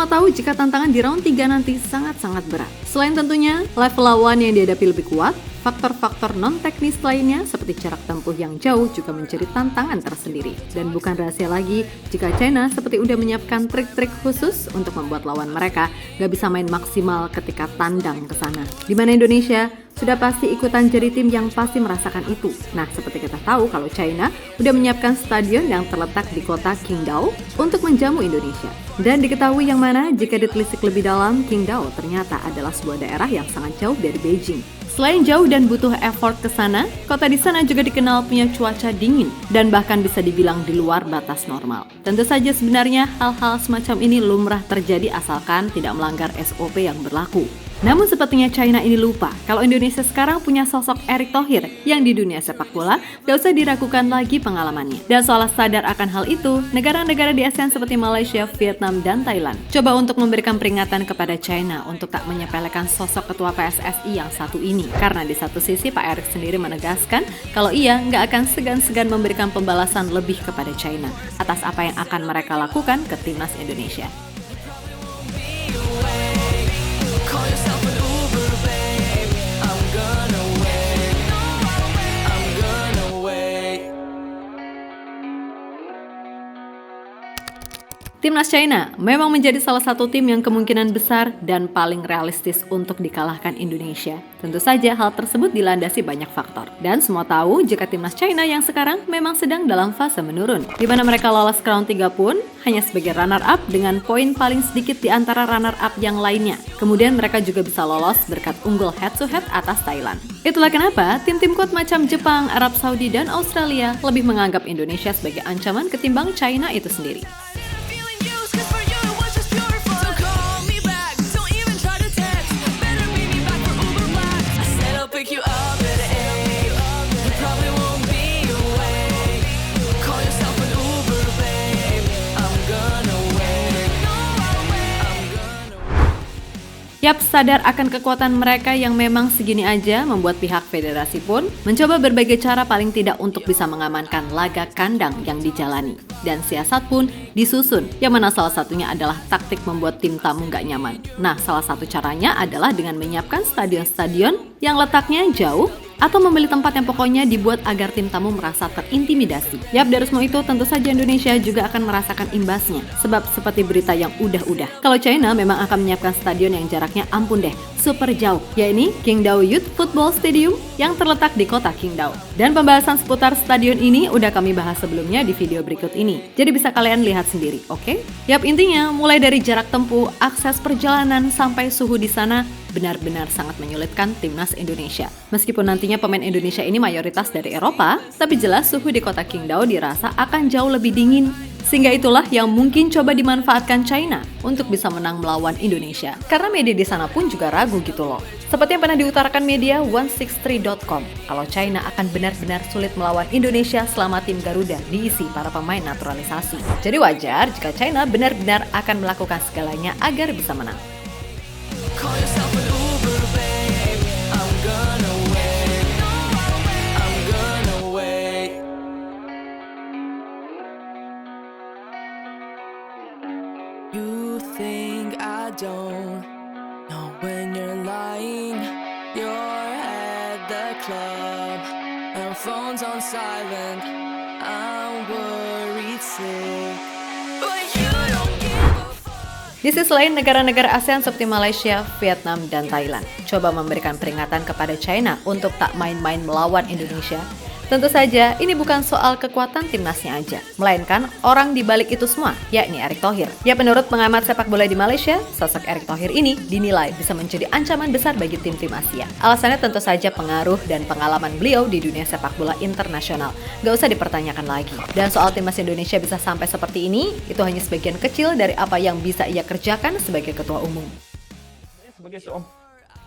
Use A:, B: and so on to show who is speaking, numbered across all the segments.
A: semua tahu jika tantangan di round 3 nanti sangat-sangat berat. Selain tentunya level lawan yang dihadapi lebih kuat, faktor-faktor non-teknis lainnya seperti jarak tempuh yang jauh juga menjadi tantangan tersendiri. Dan bukan rahasia lagi jika China seperti udah menyiapkan trik-trik khusus untuk membuat lawan mereka gak bisa main maksimal ketika tandang ke sana. Di mana Indonesia sudah pasti ikutan jadi tim yang pasti merasakan itu. Nah, seperti kita tahu kalau China udah menyiapkan stadion yang terletak di kota Qingdao untuk menjamu Indonesia. Dan diketahui yang mana jika ditelisik lebih dalam, Qingdao ternyata adalah sebuah daerah yang sangat jauh dari Beijing. Selain jauh dan butuh effort ke sana, kota di sana juga dikenal punya cuaca dingin dan bahkan bisa dibilang di luar batas normal. Tentu saja sebenarnya hal-hal semacam ini lumrah terjadi asalkan tidak melanggar SOP yang berlaku. Namun sepertinya China ini lupa kalau Indonesia sekarang punya sosok Erick Thohir yang di dunia sepak bola gak usah diragukan lagi pengalamannya. Dan seolah sadar akan hal itu, negara-negara di ASEAN seperti Malaysia, Vietnam, dan Thailand coba untuk memberikan peringatan kepada China untuk tak menyepelekan sosok ketua PSSI yang satu ini. Karena di satu sisi Pak Erick sendiri menegaskan kalau ia gak akan segan-segan memberikan pembalasan lebih kepada China atas apa yang akan mereka lakukan ke timnas Indonesia. Timnas China memang menjadi salah satu tim yang kemungkinan besar dan paling realistis untuk dikalahkan Indonesia. Tentu saja hal tersebut dilandasi banyak faktor. Dan semua tahu jika timnas China yang sekarang memang sedang dalam fase menurun. Di mana mereka lolos ke round 3 pun hanya sebagai runner-up dengan poin paling sedikit di antara runner-up yang lainnya. Kemudian mereka juga bisa lolos berkat unggul head-to-head atas Thailand. Itulah kenapa tim-tim kuat macam Jepang, Arab Saudi, dan Australia lebih menganggap Indonesia sebagai ancaman ketimbang China itu sendiri. Yap, sadar akan kekuatan mereka yang memang segini aja membuat pihak federasi pun mencoba berbagai cara paling tidak untuk bisa mengamankan laga kandang yang dijalani. Dan siasat pun disusun, yang mana salah satunya adalah taktik membuat tim tamu gak nyaman. Nah, salah satu caranya adalah dengan menyiapkan stadion-stadion yang letaknya jauh atau memilih tempat yang pokoknya dibuat agar tim tamu merasa terintimidasi. Yap, dari semua itu tentu saja Indonesia juga akan merasakan imbasnya. Sebab seperti berita yang udah-udah, kalau China memang akan menyiapkan stadion yang jaraknya ampun deh, super jauh, yakni Qingdao Youth Football Stadium yang terletak di kota Qingdao. Dan pembahasan seputar stadion ini udah kami bahas sebelumnya di video berikut ini. Jadi bisa kalian lihat sendiri, oke? Yap, intinya mulai dari jarak tempuh, akses perjalanan, sampai suhu di sana benar-benar sangat menyulitkan timnas Indonesia. Meskipun nantinya pemain Indonesia ini mayoritas dari Eropa, tapi jelas suhu di kota Qingdao dirasa akan jauh lebih dingin. Sehingga itulah yang mungkin coba dimanfaatkan China untuk bisa menang melawan Indonesia. Karena media di sana pun juga ragu gitu loh. Seperti yang pernah diutarakan media 163.com, kalau China akan benar-benar sulit melawan Indonesia selama tim Garuda diisi para pemain naturalisasi. Jadi wajar jika China benar-benar akan melakukan segalanya agar bisa menang.
B: You think I don't know when you're lying. You're at the club and phone's on silent. I'm worried sick, but you don't give a fuck.
A: Di sisi lain, negara-negara ASEAN seperti Malaysia, Vietnam, dan Thailand coba memberikan peringatan kepada China untuk tak main-main melawan Indonesia. Tentu saja, ini bukan soal kekuatan timnasnya aja, melainkan orang di balik itu semua, yakni Erick Thohir. Ya, menurut pengamat sepak bola di Malaysia, sosok Erick Thohir ini dinilai bisa menjadi ancaman besar bagi tim-tim Asia. Alasannya tentu saja pengaruh dan pengalaman beliau di dunia sepak bola internasional. Gak usah dipertanyakan lagi. Dan soal timnas Indonesia bisa sampai seperti ini, itu hanya sebagian kecil dari apa yang bisa ia kerjakan sebagai ketua umum.
C: Sebagai seorang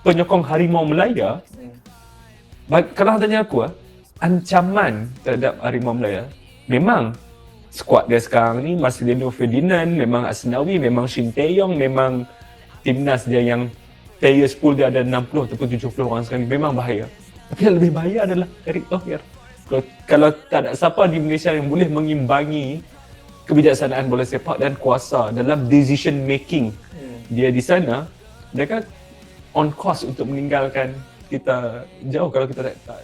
C: penyokong Harimau Melaya, kalau tanya aku, ancaman terhadap Harimau Melaya memang skuad dia sekarang ni Marcelino Ferdinand, memang Asnawi, memang Shin Tae-yong, memang timnas dia yang players pool dia ada 60 ataupun 70 orang sekarang, memang bahaya. Tapi yang lebih bahaya adalah Erick Thohir. Kalau tak ada siapa di Malaysia yang boleh mengimbangi kebijaksanaan bola sepak dan kuasa dalam decision making dia di sana, mereka on course untuk meninggalkan kita jauh kalau kita tak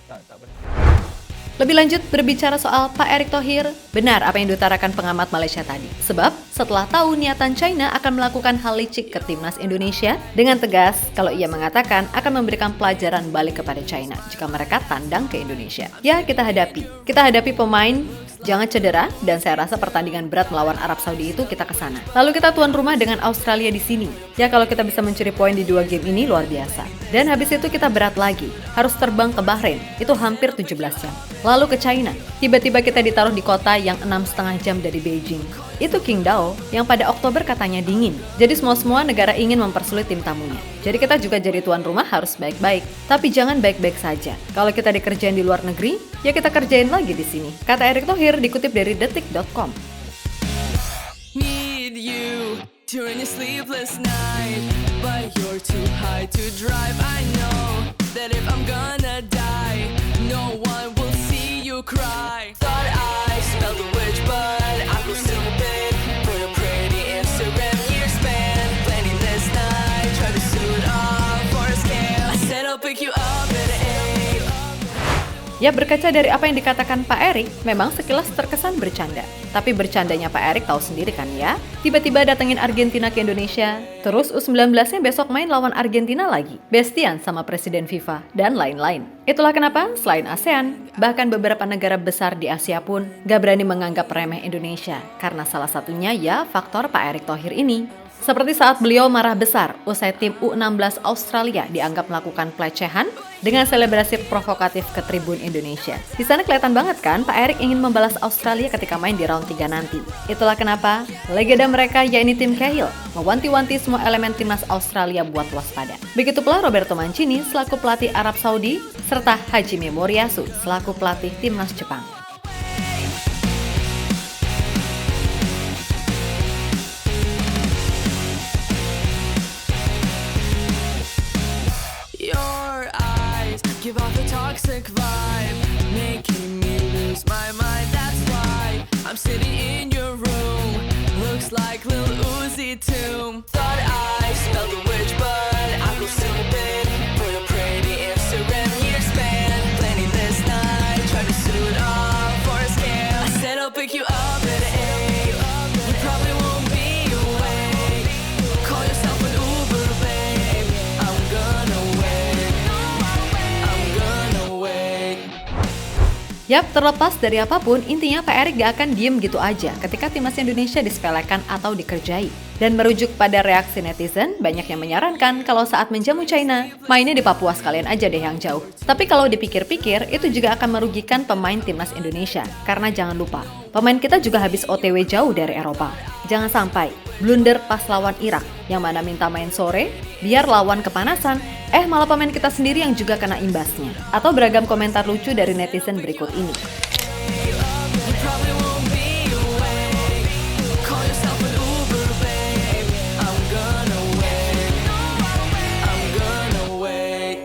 A: Lebih lanjut, berbicara soal Pak Erick Thohir, benar apa yang diutarakan pengamat Malaysia tadi. Sebab, setelah tahu niatan China akan melakukan hal licik ke timnas Indonesia, dengan tegas kalau ia mengatakan akan memberikan pelajaran balik kepada China jika mereka tandang ke Indonesia. Ya, kita hadapi pemain, jangan cedera, dan saya rasa pertandingan berat melawan Arab Saudi itu kita kesana. Lalu kita tuan rumah dengan Australia di sini. Ya, kalau kita bisa mencuri poin di 2 game ini luar biasa. Dan habis itu kita berat lagi, harus terbang ke Bahrain, itu hampir 17 jam. Lalu ke China, tiba-tiba kita ditaruh di kota yang 6,5 jam dari Beijing. Itu Qingdao, yang pada Oktober katanya dingin. Jadi semua negara ingin mempersulit tim tamunya. Jadi kita juga jadi tuan rumah harus baik-baik. Tapi jangan baik-baik saja. Kalau kita dikerjain di luar negeri, ya kita kerjain lagi di sini. Kata Erick Thohir dikutip dari detik.com.
B: Need you during a sleepless night, but you're too high to drive. I know that if I'm gonna die, no one will see you cry. Thought I smelled the witch, but I go stupid for your pretty Instagram year span. Planning this night, try to suit up for a scam. I said I'll pick you up at 8.
A: Ya, berkaca dari apa yang dikatakan Pak Erick, memang sekilas terkesan bercanda. Tapi bercandanya Pak Erick tahu sendiri kan ya, tiba-tiba datengin Argentina ke Indonesia, terus U19-nya besok main lawan Argentina lagi, bestian sama Presiden FIFA, dan lain-lain. Itulah kenapa selain ASEAN, bahkan beberapa negara besar di Asia pun gak berani menganggap remeh Indonesia, karena salah satunya ya faktor Pak Erick Thohir ini. Seperti saat beliau marah besar usai tim U16 Australia dianggap melakukan pelecehan dengan selebrasi provokatif ke tribun Indonesia. Di sana kelihatan banget kan Pak Erick ingin membalas Australia ketika main di round 3 nanti. Itulah kenapa legenda mereka yakni Tim Cahill mewanti-wanti semua elemen timnas Australia buat waspada. Begitu pula Roberto Mancini selaku pelatih Arab Saudi serta Hajime Moriyasu selaku pelatih timnas Jepang.
B: Give off a toxic vibe, making me lose my mind. That's why I'm sitting in your room. Looks like Lil Uzi Tomb. Thought I smelled the witch, but I go stupid for your pretty Instagram year span. Planning this night, try to suit up for a scam. I said I'll pick you up at 8. You probably won't be awake. Call yourself an Uber, babe. I'm gonna wait.
A: Yap, terlepas dari apapun, intinya Pak Erick gak akan diem gitu aja ketika timnas Indonesia disepelekan atau dikerjai. Dan merujuk pada reaksi netizen, banyak yang menyarankan kalau saat menjamu China, mainnya di Papua sekalian aja deh yang jauh. Tapi kalau dipikir-pikir, itu juga akan merugikan pemain timnas Indonesia. Karena jangan lupa, pemain kita juga habis OTW jauh dari Eropa. Jangan sampai blunder pas lawan Irak, yang mana minta main sore, biar lawan kepanasan, malah pemain kita sendiri yang juga kena imbasnya. Atau beragam komentar lucu dari netizen berikut ini.
B: You probably won't be awake. Call yourself an Uber, babe. I'm gonna wait. I'm gonna wait.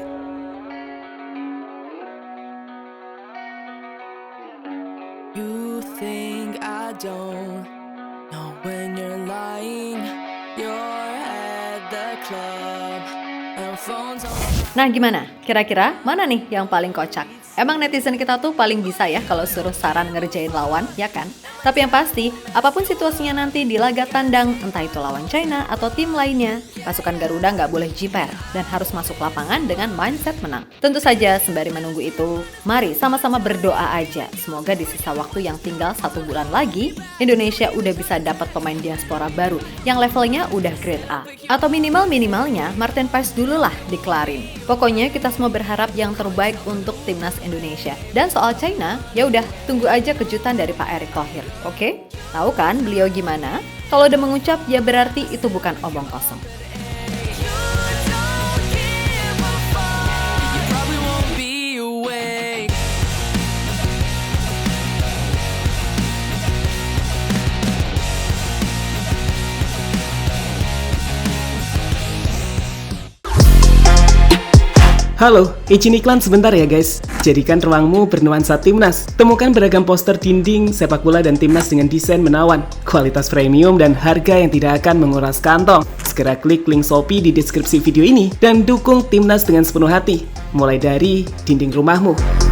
B: You think I don't know when you're lying. You're at the club and phones on.
A: Nah gimana? Kira-kira mana nih yang paling kocak? Emang netizen kita tuh paling bisa ya kalau suruh saran ngerjain lawan, ya kan? Tapi yang pasti, apapun situasinya nanti di laga tandang, entah itu lawan China atau tim lainnya, pasukan Garuda nggak boleh jiper dan harus masuk lapangan dengan mindset menang. Tentu saja sembari menunggu itu, mari sama-sama berdoa aja. Semoga di sisa waktu yang tinggal 1 bulan lagi, Indonesia udah bisa dapat pemain diaspora baru yang levelnya udah grade A. Atau minimalnya Martin Paes dulu lah dikelarin. Pokoknya kita semua berharap yang terbaik untuk timnas Indonesia. Dan soal China, ya udah tunggu aja kejutan dari Pak Erick Thohir. Oke? Tahu kan beliau gimana? Kalau udah mengucap, ya berarti itu bukan omong kosong.
D: Halo, izin iklan sebentar ya guys. Jadikan ruangmu bernuansa timnas. Temukan beragam poster dinding, sepak bola dan timnas dengan desain menawan, kualitas premium dan harga yang tidak akan menguras kantong. Segera klik link Shopee di deskripsi video ini dan dukung timnas dengan sepenuh hati. Mulai dari dinding rumahmu.